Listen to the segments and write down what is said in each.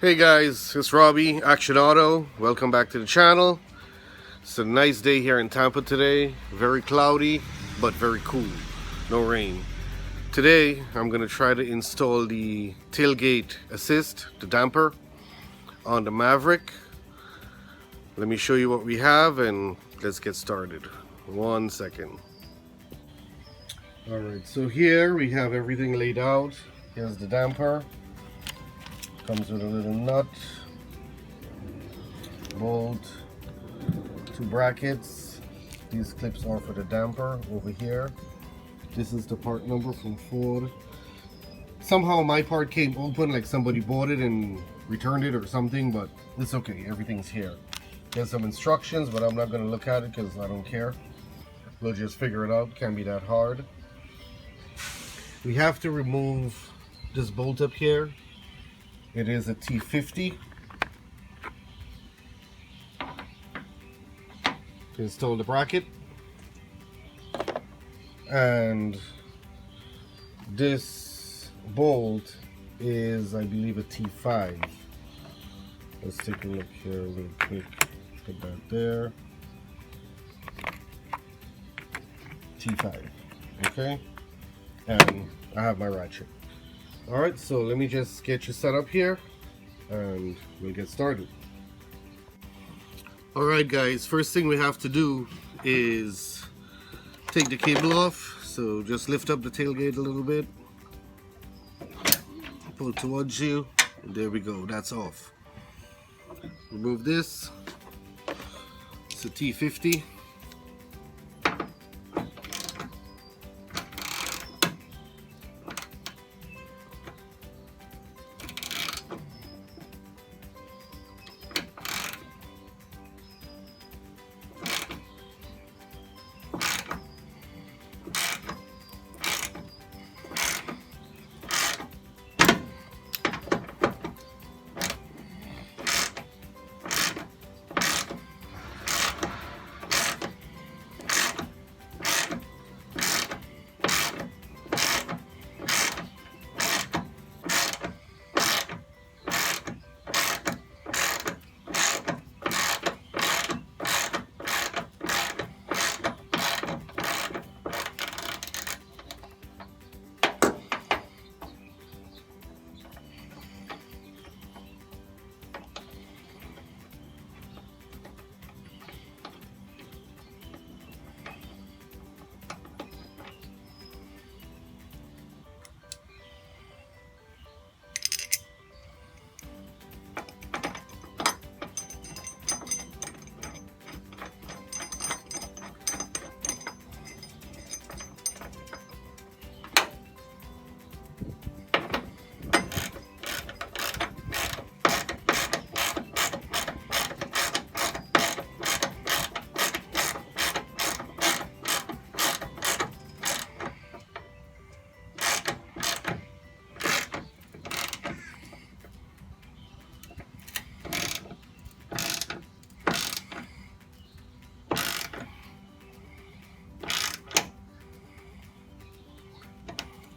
Hey guys, it's Robbie, Akshan Auto. Welcome back to the channel. It's a nice day here in Tampa today. Very cloudy, but very cool. No rain. Today, I'm going to try to install the tailgate assist, the damper, on the Maverick. Let me show you what we have and let's get started. 1 second. Alright, so here we have everything laid out. Here's the damper. Comes with a little nut, bolt, 2 brackets. These clips are for the damper over here. This is the part number from Ford. Somehow my part came open, like somebody bought it and returned it or something, but it's okay, everything's here. There's some instructions, but I'm not going to look at it because I don't care. We'll just figure it out, can't be that hard. We have to remove this bolt up here. It is a T50. To install the bracket. And this bolt is, I believe, a T5. Let's take a look here real quick. Put that there. T5. Okay? And I have my ratchet. Alright, so let me just get you set up here and we'll get started. Alright guys, first thing we have to do is take the cable off. So just lift up the tailgate a little bit, pull towards you, and there we go, that's off. Remove this. It's a T50.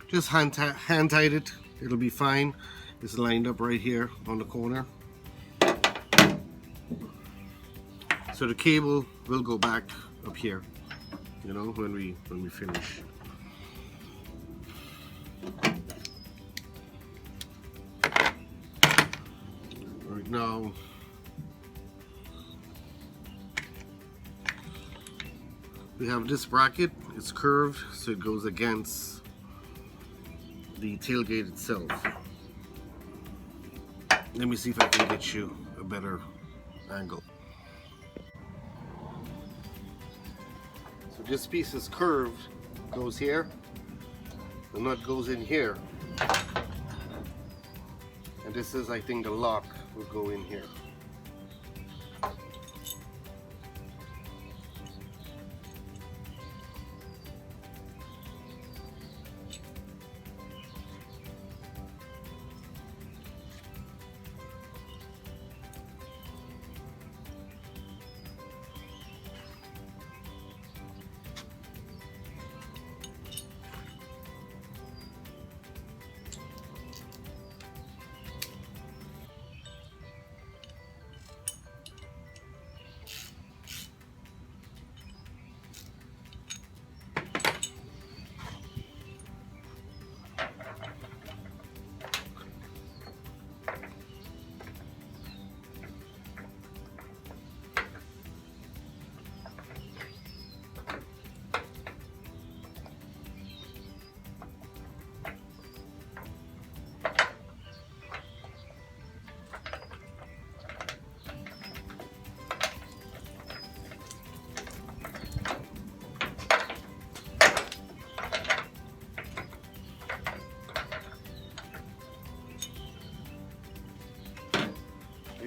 Just hand tight it, it'll be fine. It's lined up right here on the corner. So the cable will go back up here, you know, when we finish. Right now, we have this bracket. It's curved, so it goes against the tailgate itself. Let me see if I can get you a better angle. So this piece is curved, goes here, the nut goes in here, and this is, I think, the lock will go in here.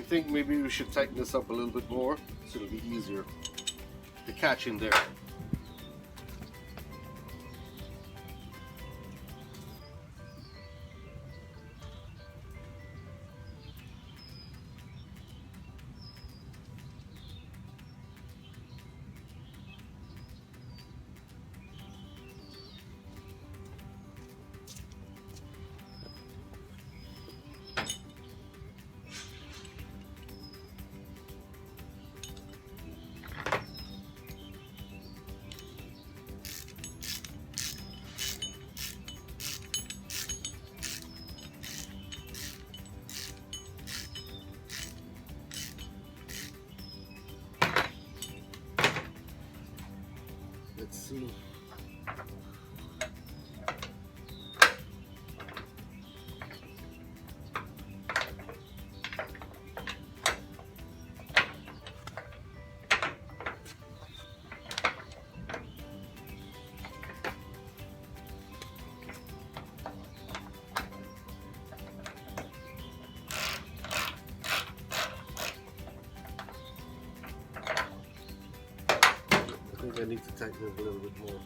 think maybe we should tighten this up a little bit more so it'll be easier to catch in there. Let's see. I think I need to tighten it a little bit more.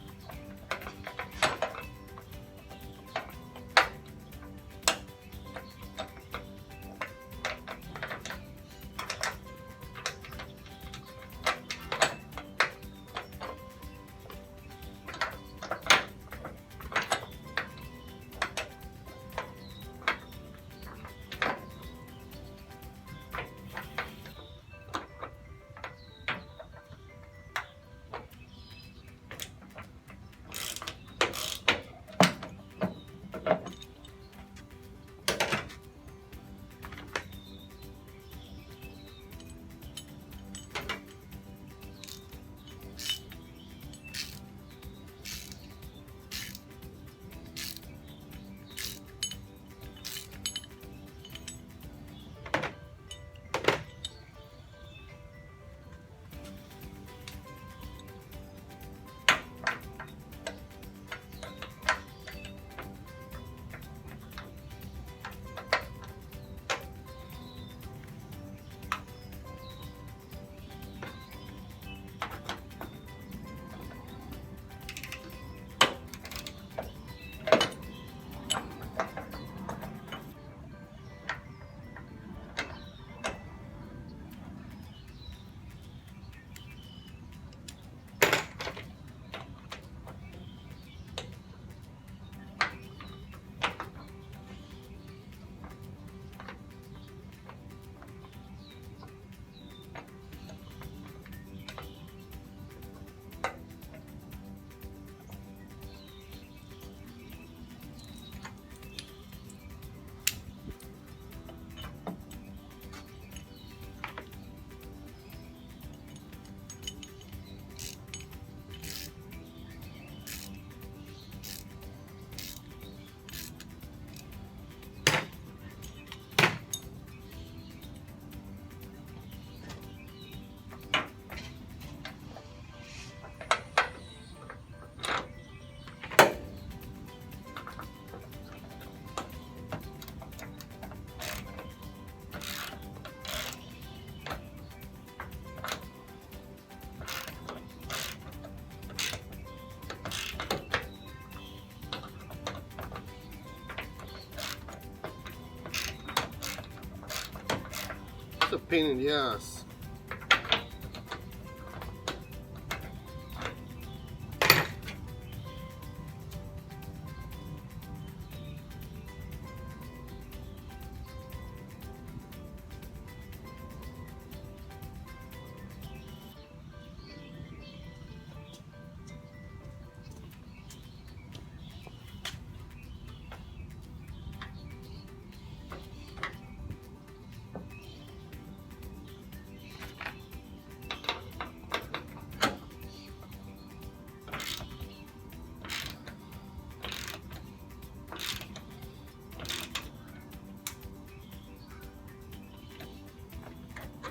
It's a pain in the ass.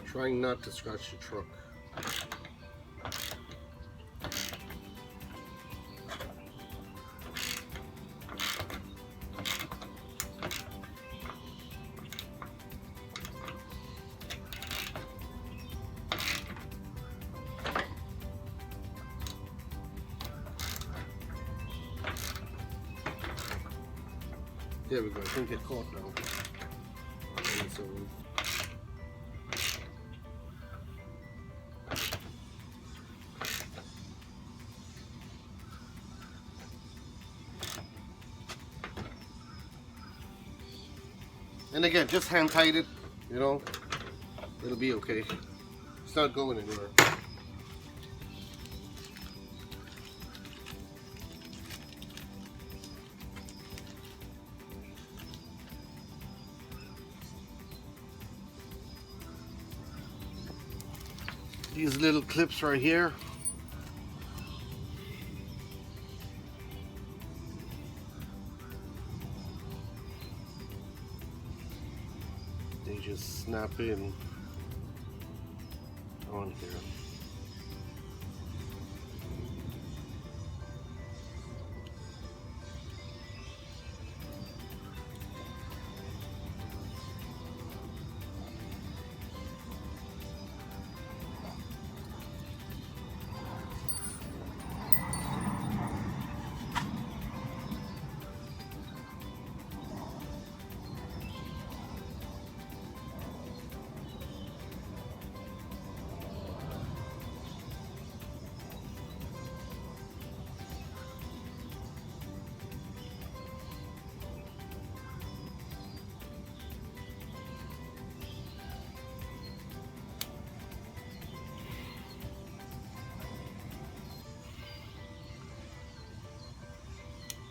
Trying not to scratch the truck. There we go. I think it caught now. And so, and again, just hand tight it, you know, it'll be okay. It's not going anywhere. These little clips right here, they just snap in on here.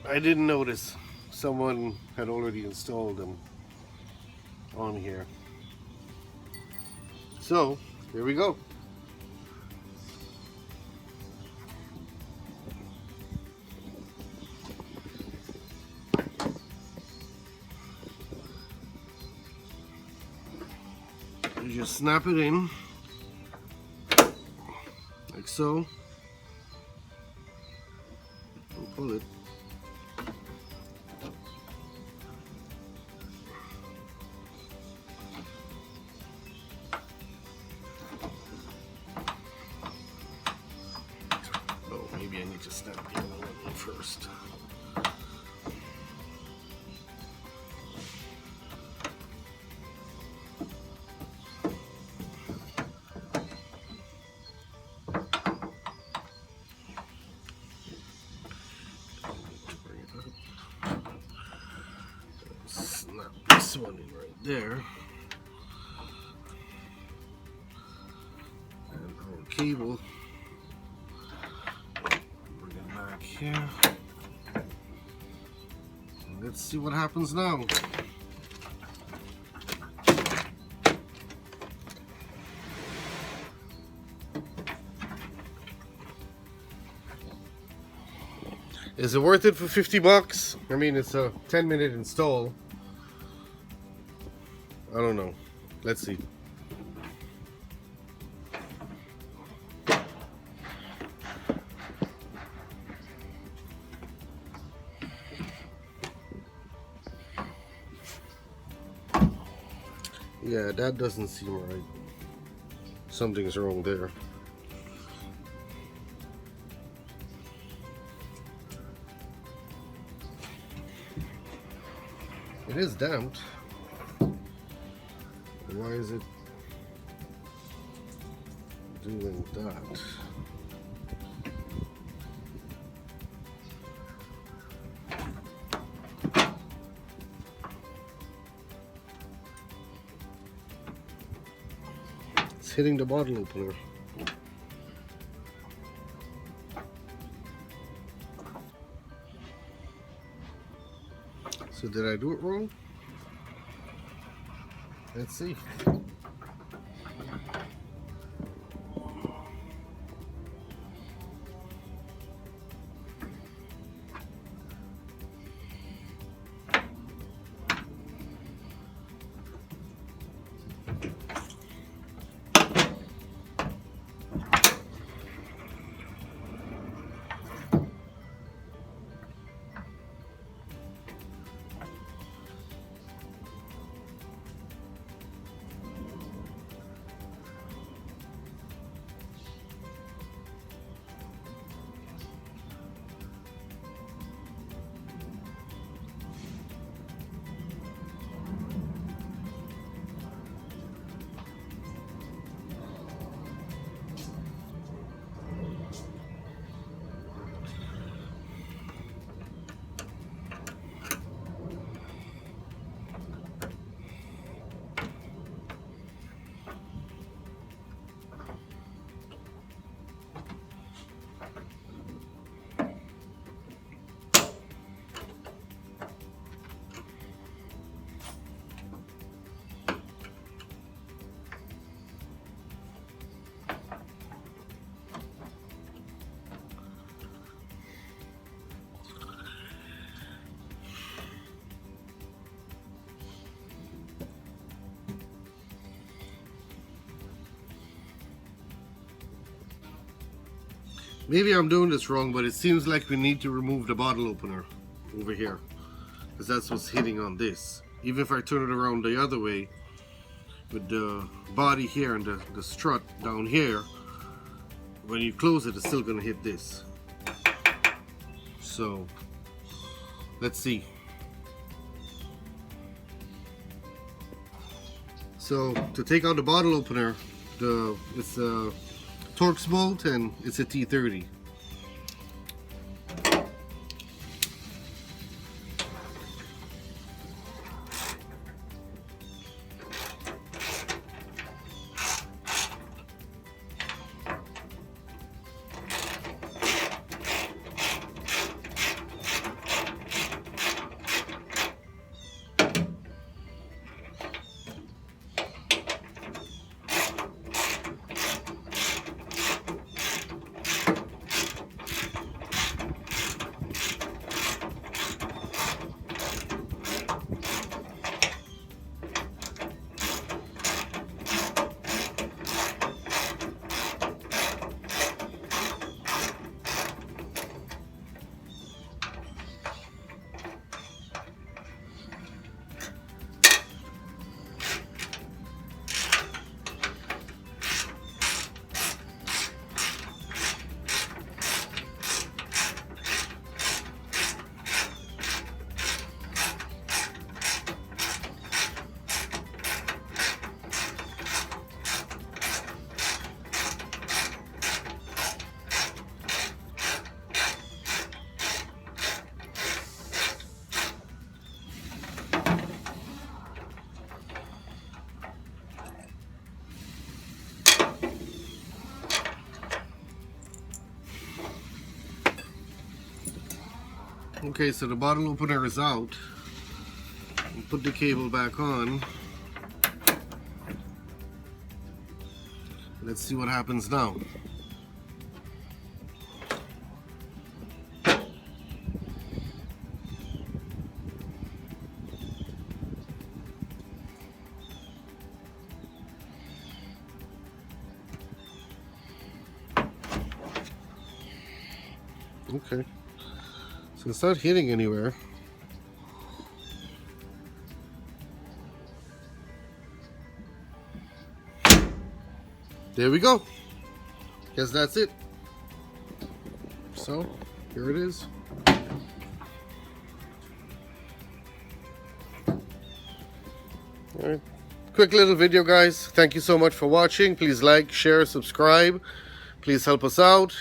I didn't notice someone had already installed them on here. So, here we go. You just snap it in, like so, and pull it. Maybe I need to snap the other one first. Snap this one in right there. And our cable. Here. Let's see what happens now. Is it worth it for 50 bucks? I mean, it's a 10-minute install. I don't know. Let's see. Yeah, that doesn't seem right. Something's wrong there. It is damped. Why is it doing that? Hitting the bottle opener. So did I do it wrong? Let's see. Maybe I'm doing this wrong, but it seems like we need to remove the bottle opener over here, because that's what's hitting on this. Even if I turn it around the other way, with the body here and the strut down here, when you close it, it's still gonna hit this. So let's see. So to take out the bottle opener, it's a Torx bolt and it's a T30. Okay, so the bottle opener is out. We'll put the cable back on. Let's see what happens now. Okay. So it's not hitting anywhere. There we go. Guess that's it. So here it is. All right. Quick little video, guys. Thank you so much for watching. Please like, share, subscribe. Please help us out.